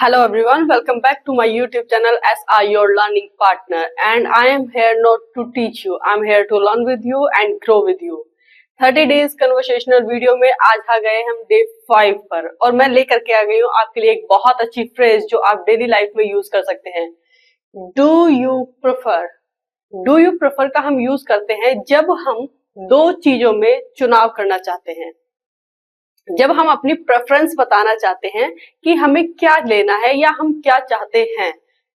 Hello everyone, welcome back to my YouTube channel SI Your Learning Partner, and I am here not to teach you, I am here to learn with you and grow with you. 30 days conversational video में आज आ गए हम day 5 पर, और मैं लेकर के आ गई हूँ आपके लिए एक बहुत अच्छी फ्रेज जो आप डेली लाइफ में यूज कर सकते हैं। Do you prefer. Do you prefer का हम यूज करते हैं जब हम दो चीजों में चुनाव करना चाहते हैं, जब हम अपनी प्रेफरेंस बताना चाहते हैं कि हमें क्या लेना है या हम क्या चाहते हैं,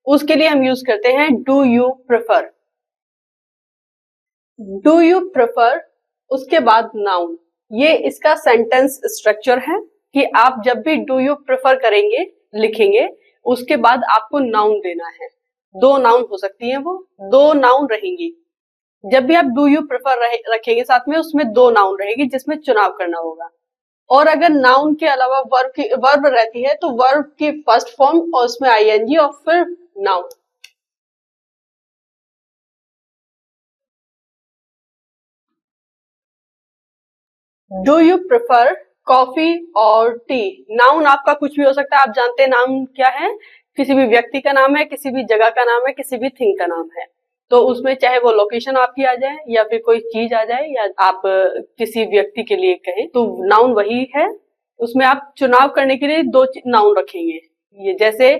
उसके लिए हम यूज करते हैं do you prefer. Do you prefer, उसके बाद नाउन। ये इसका सेंटेंस स्ट्रक्चर है कि आप जब भी डू यू प्रेफर करेंगे, लिखेंगे, उसके बाद आपको नाउन देना है। दो नाउन हो सकती हैं, वो दो नाउन रहेंगी। जब भी आप डू यू प्रेफर रखेंगे साथ में, उसमें दो नाउन रहेगी जिसमें चुनाव करना होगा। और अगर नाउन के अलावा वर्ब रहती है तो वर्ब की फर्स्ट फॉर्म और उसमें आईएनजी और फिर noun. Do you prefer coffee और टी। नाउन आपका कुछ भी हो सकता है, आप जानते हैं नाउन क्या है, किसी भी व्यक्ति का नाम है, किसी भी जगह का नाम है, किसी भी थिंग का नाम है। तो उसमें चाहे वो लोकेशन आपकी आ जाए या फिर कोई चीज आ जाए या आप किसी व्यक्ति के लिए कहें, तो नाउन वही है। उसमें आप चुनाव करने के लिए दो नाउन रखेंगे। ये जैसे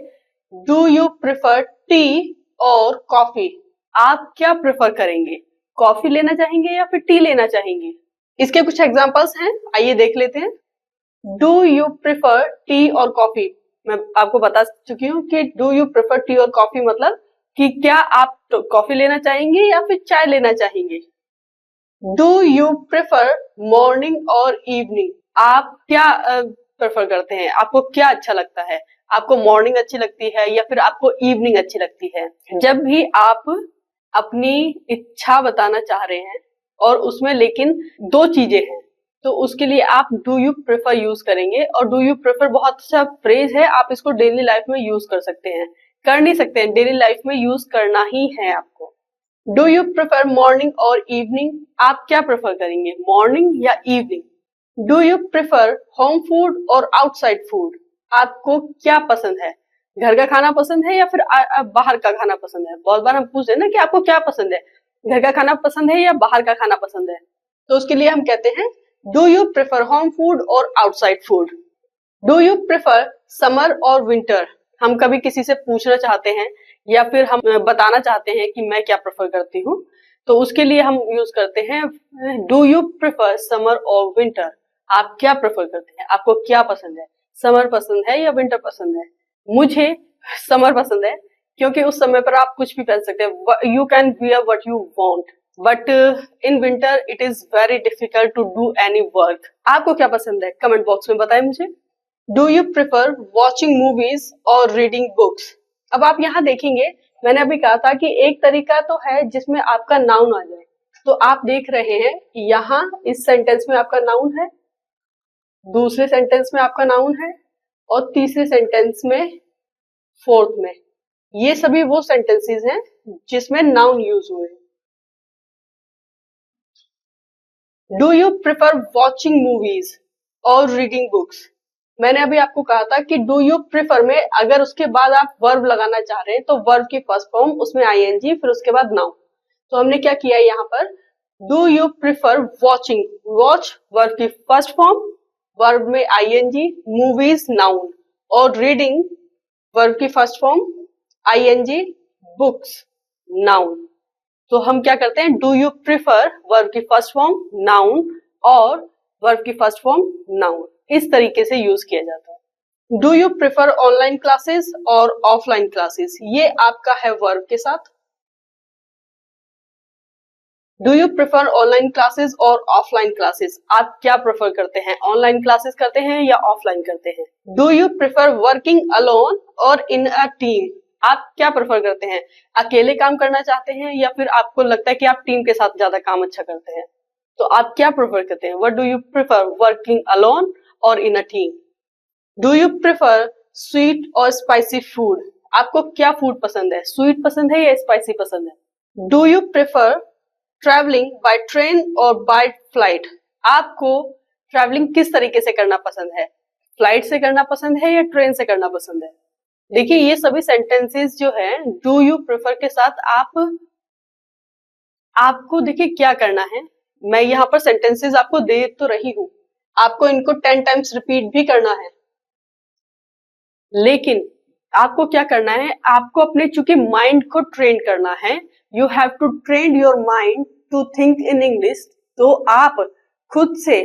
डू यू प्रेफर टी और कॉफी। आप क्या प्रेफर करेंगे, कॉफी लेना चाहेंगे या फिर टी लेना चाहेंगे? इसके कुछ एग्जांपल्स हैं, आइए देख लेते हैं। डू यू प्रेफर टी और कॉफी। मैं आपको बता चुकी हूँ कि डू यू प्रेफर टी और कॉफी मतलब कि क्या आप कॉफी लेना चाहेंगे या फिर चाय लेना चाहेंगे। डू यू प्रेफर मॉर्निंग और इवनिंग। आप क्या प्रेफर करते हैं, आपको क्या अच्छा लगता है, आपको मॉर्निंग अच्छी लगती है या फिर आपको इवनिंग अच्छी लगती है। जब भी आप अपनी इच्छा बताना चाह रहे हैं और उसमें लेकिन दो चीजें हैं, तो उसके लिए आप डू यू प्रेफर यूज करेंगे। और डू यू प्रेफर बहुत अच्छा फ्रेज है, आप इसको डेली लाइफ में यूज कर सकते हैं, कर नहीं सकते हैं, डेली लाइफ में यूज करना ही है आपको। डू यू प्रेफर मॉर्निंग और इवनिंग। आप क्या प्रेफर करेंगे, मॉर्निंग या evening. Do you prefer home food और आउटसाइड फूड। आपको क्या पसंद है, घर का खाना पसंद है या फिर बाहर का खाना पसंद है। बहुत बार हम पूछते हैं ना कि आपको क्या पसंद है, घर का खाना पसंद है या बाहर का खाना पसंद है। तो उसके लिए हम कहते हैं do you prefer home food और outside food. Do you prefer summer और विंटर। हम कभी किसी से पूछना चाहते हैं या फिर हम बताना चाहते हैं कि मैं क्या प्रेफर करती हूँ, तो उसके लिए हम यूज करते हैं डू यू प्रेफर समर और विंटर। आप क्या प्रेफर करते हैं, आपको क्या पसंद है, समर पसंद है या विंटर पसंद है। मुझे समर पसंद है क्योंकि उस समय पर आप कुछ भी पहन सकते हैं, you can wear what you want, but in winter it is very difficult to do any work. आपको क्या पसंद है, कमेंट बॉक्स में बताएं मुझे। Do you prefer watching movies और रीडिंग बुक्स। अब आप यहाँ देखेंगे, मैंने अभी कहा था कि एक तरीका तो है जिसमें आपका नाउन आ जाए, तो आप देख रहे हैं यहाँ इस सेंटेंस में आपका नाउन है, दूसरे सेंटेंस में आपका नाउन है और तीसरे सेंटेंस में, फोर्थ में। ये सभी वो सेंटेंसेस हैं जिसमें नाउन यूज हुए हैं। Do you prefer watching movies और रीडिंग बुक्स। मैंने अभी आपको कहा था कि डू यू प्रेफर में अगर उसके बाद आप वर्ब लगाना चाह रहे हैं तो वर्ब की फर्स्ट फॉर्म, उसमें आईएनजी, फिर उसके बाद नाउन। तो हमने क्या किया यहाँ पर, do you prefer watching, watch verb की फर्स्ट फॉर्म, वर्ब में आईएनजी, मूवीज नाउन, और रीडिंग वर्ब की first form, ING, books noun. तो हम क्या करते हैं, डू यू प्रेफर वर्ब की फर्स्ट फॉर्म नाउन और वर्ब की फर्स्ट फॉर्म नाउन, इस तरीके से यूज किया जाता है। Do you prefer online classes और ऑफलाइन क्लासेस। ये आपका है वर्ब के साथ। Do you prefer online classes और ऑफलाइन क्लासेस। आप क्या प्रेफर करते हैं, ऑनलाइन क्लासेस करते हैं या ऑफलाइन करते हैं। Do you prefer working alone और इन अ टीम। आप क्या प्रेफर करते हैं, अकेले काम करना चाहते हैं या फिर आपको लगता है कि आप टीम के साथ ज्यादा काम अच्छा करते हैं। तो आप क्या प्रेफर करते हैं, what do you prefer, working alone और in a team. Do you prefer sweet और स्पाइसी फूड। आपको क्या फूड पसंद है, स्वीट पसंद है या स्पाइसी पसंद है। Do you prefer travelling by train और बाय फ्लाइट। आपको ट्रैवलिंग किस तरीके से करना पसंद है, फ्लाइट से करना पसंद है या ट्रेन से करना पसंद है। देखिए ये सभी सेंटेंसेस जो है डू यू प्रेफर के साथ आपको देखिए क्या करना है। मैं यहाँ पर सेंटेंसेस आपको दे तो रही हूँ, आपको इनको 10 टाइम्स रिपीट भी करना है, लेकिन आपको क्या करना है, आपको अपने चूंकि माइंड को ट्रेन करना है, you have to train your mind to think in English. तो आप खुद से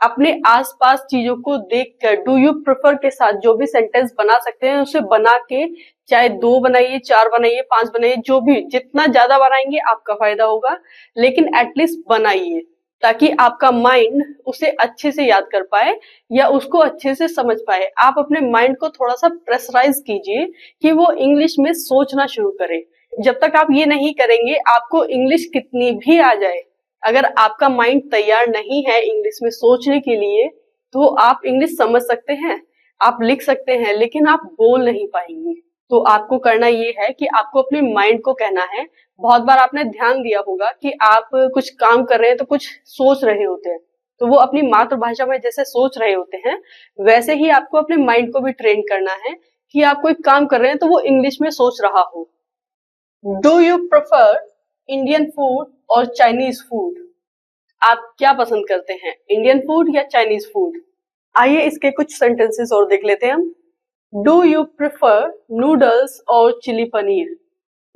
अपने आसपास चीजों को देखकर डू यू प्रेफर के साथ जो भी सेंटेंस बना सकते हैं उसे बना के, चाहे 2 बनाइए, 4 बनाइए, 5 बनाइए, जो भी जितना ज्यादा बनाएंगे आपका फायदा होगा, लेकिन एटलीस्ट बनाइए ताकि आपका माइंड उसे अच्छे से याद कर पाए या उसको अच्छे से समझ पाए। आप अपने माइंड को थोड़ा सा प्रेशराइज कीजिए कि वो इंग्लिश में सोचना शुरू करे। जब तक आप ये नहीं करेंगे, आपको इंग्लिश कितनी भी आ जाए, अगर आपका माइंड तैयार नहीं है इंग्लिश में सोचने के लिए, तो आप इंग्लिश समझ सकते हैं, आप लिख सकते हैं, लेकिन आप बोल नहीं पाएंगे। तो आपको करना ये है कि आपको अपने माइंड को कहना है। बहुत बार आपने ध्यान दिया होगा कि आप कुछ काम कर रहे हैं तो कुछ सोच रहे होते हैं, तो वो अपनी मातृभाषा में जैसे सोच रहे होते हैं, वैसे ही आपको अपने माइंड को भी ट्रेन करना है कि आप कोई काम कर रहे हैं तो वो इंग्लिश में सोच रहा हो। Do you prefer Indian food और चाइनीज फूड? आप क्या पसंद करते हैं, इंडियन फूड या चाइनीज फूड? आइए इसके कुछ सेंटेंसेस और देख लेते हैं हम। डू यू प्रेफर नूडल्स और चिली पनीर?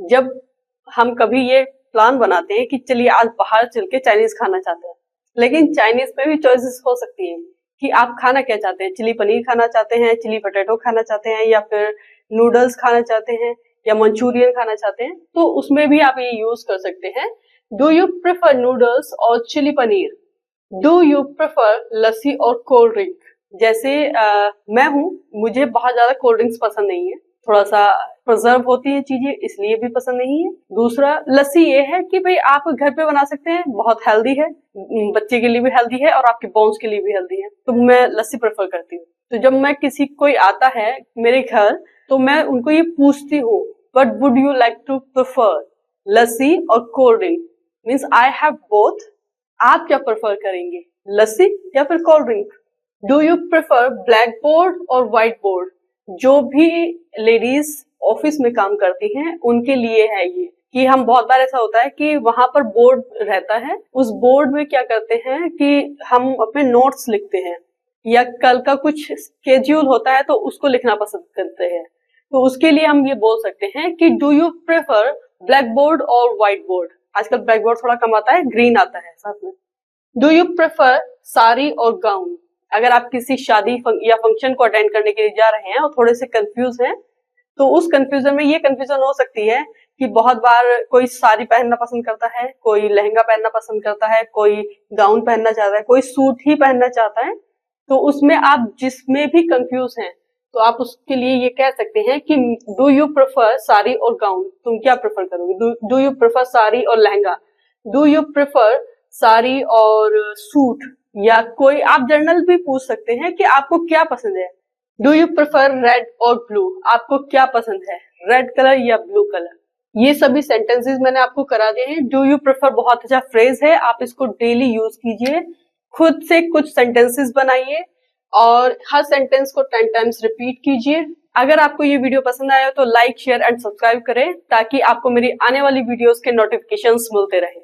जब हम कभी ये प्लान बनाते हैं कि चलिए आज बाहर चल के चाइनीज खाना चाहते हैं, लेकिन चाइनीज में भी चॉइसेस हो सकती है कि आप खाना क्या चाहते हैं, चिली पनीर खाना चाहते हैं, चिली पोटैटो खाना चाहते हैं, या फिर नूडल्स खाना चाहते हैं, या मंचूरियन खाना चाहते हैं, तो उसमें भी आप ये यूज कर सकते हैं। डू यू प्रेफर नूडल्स और chilli paneer? Do you prefer lassi और कोल्ड ड्रिंक? जैसे मैं हूँ, मुझे बहुत ज्यादा कोल्ड ड्रिंक्स पसंद नहीं है, थोड़ा सा प्रिजर्व होती है चीजें, इसलिए भी पसंद नहीं है। दूसरा, लस्सी ये है कि भाई आप घर पे बना सकते हैं, बहुत हेल्दी है, बच्चे के लिए भी हेल्दी है और आपके बोन्स के लिए भी हेल्दी है, तो मैं लस्सी प्रेफर करती हूँ। तो जब मैं किसी कोई आता है मेरे घर, तो मैं उनको ये पूछती हूँ, what would you like to prefer, lassi और cold drink? Means I have both. आप क्या प्रेफर करेंगे, लस्सी या फिर cold drink? Do you prefer black board और व्हाइट बोर्ड? जो भी लेडीज ऑफिस में काम करती हैं उनके लिए है ये, कि हम बहुत बार ऐसा होता है कि वहां पर बोर्ड रहता है, उस बोर्ड में क्या करते हैं कि हम अपने नोट्स लिखते हैं या कल का कुछ स्केड्यूल होता है तो उसको लिखना पसंद करते हैं। तो उसके लिए हम ये बोल सकते हैं कि do you prefer black board और व्हाइट बोर्ड? आजकल ब्लैक बोर्ड थोड़ा कम आता है, ग्रीन आता है साथ में। डू यू प्रेफर साड़ी और गाउन? अगर आप किसी शादी या फंक्शन को अटेंड करने के लिए जा रहे हैं और थोड़े से कंफ्यूज हैं, तो उस कंफ्यूजन में ये कंफ्यूजन हो सकती है कि बहुत बार कोई साड़ी पहनना पसंद करता है, कोई लहंगा पहनना पसंद करता है, कोई गाउन पहनना चाहता है, कोई सूट ही पहनना चाहता है। तो उसमें आप जिसमें भी कंफ्यूज हैं, तो आप उसके लिए ये कह सकते हैं कि डू यू प्रेफर साड़ी और गाउन? तुम क्या प्रेफर करोगे? डू यू प्रेफर साड़ी और lehenga? Do you prefer sari और सूट? या कोई आप जनरल भी पूछ सकते हैं कि आपको क्या पसंद है। डू यू प्रेफर रेड और ब्लू? आपको क्या पसंद है, रेड कलर या ब्लू कलर? ये सभी सेंटेंसेस मैंने आपको करा दिए हैं। डू यू प्रेफर बहुत अच्छा फ्रेज है, आप इसको डेली यूज कीजिए, खुद से कुछ सेंटेंसेस बनाइए और हर सेंटेंस को 10 टाइम्स रिपीट कीजिए। अगर आपको ये वीडियो पसंद आया तो लाइक, शेयर एंड सब्सक्राइब करें ताकि आपको मेरी आने वाली वीडियोस के नोटिफिकेशंस मिलते रहे।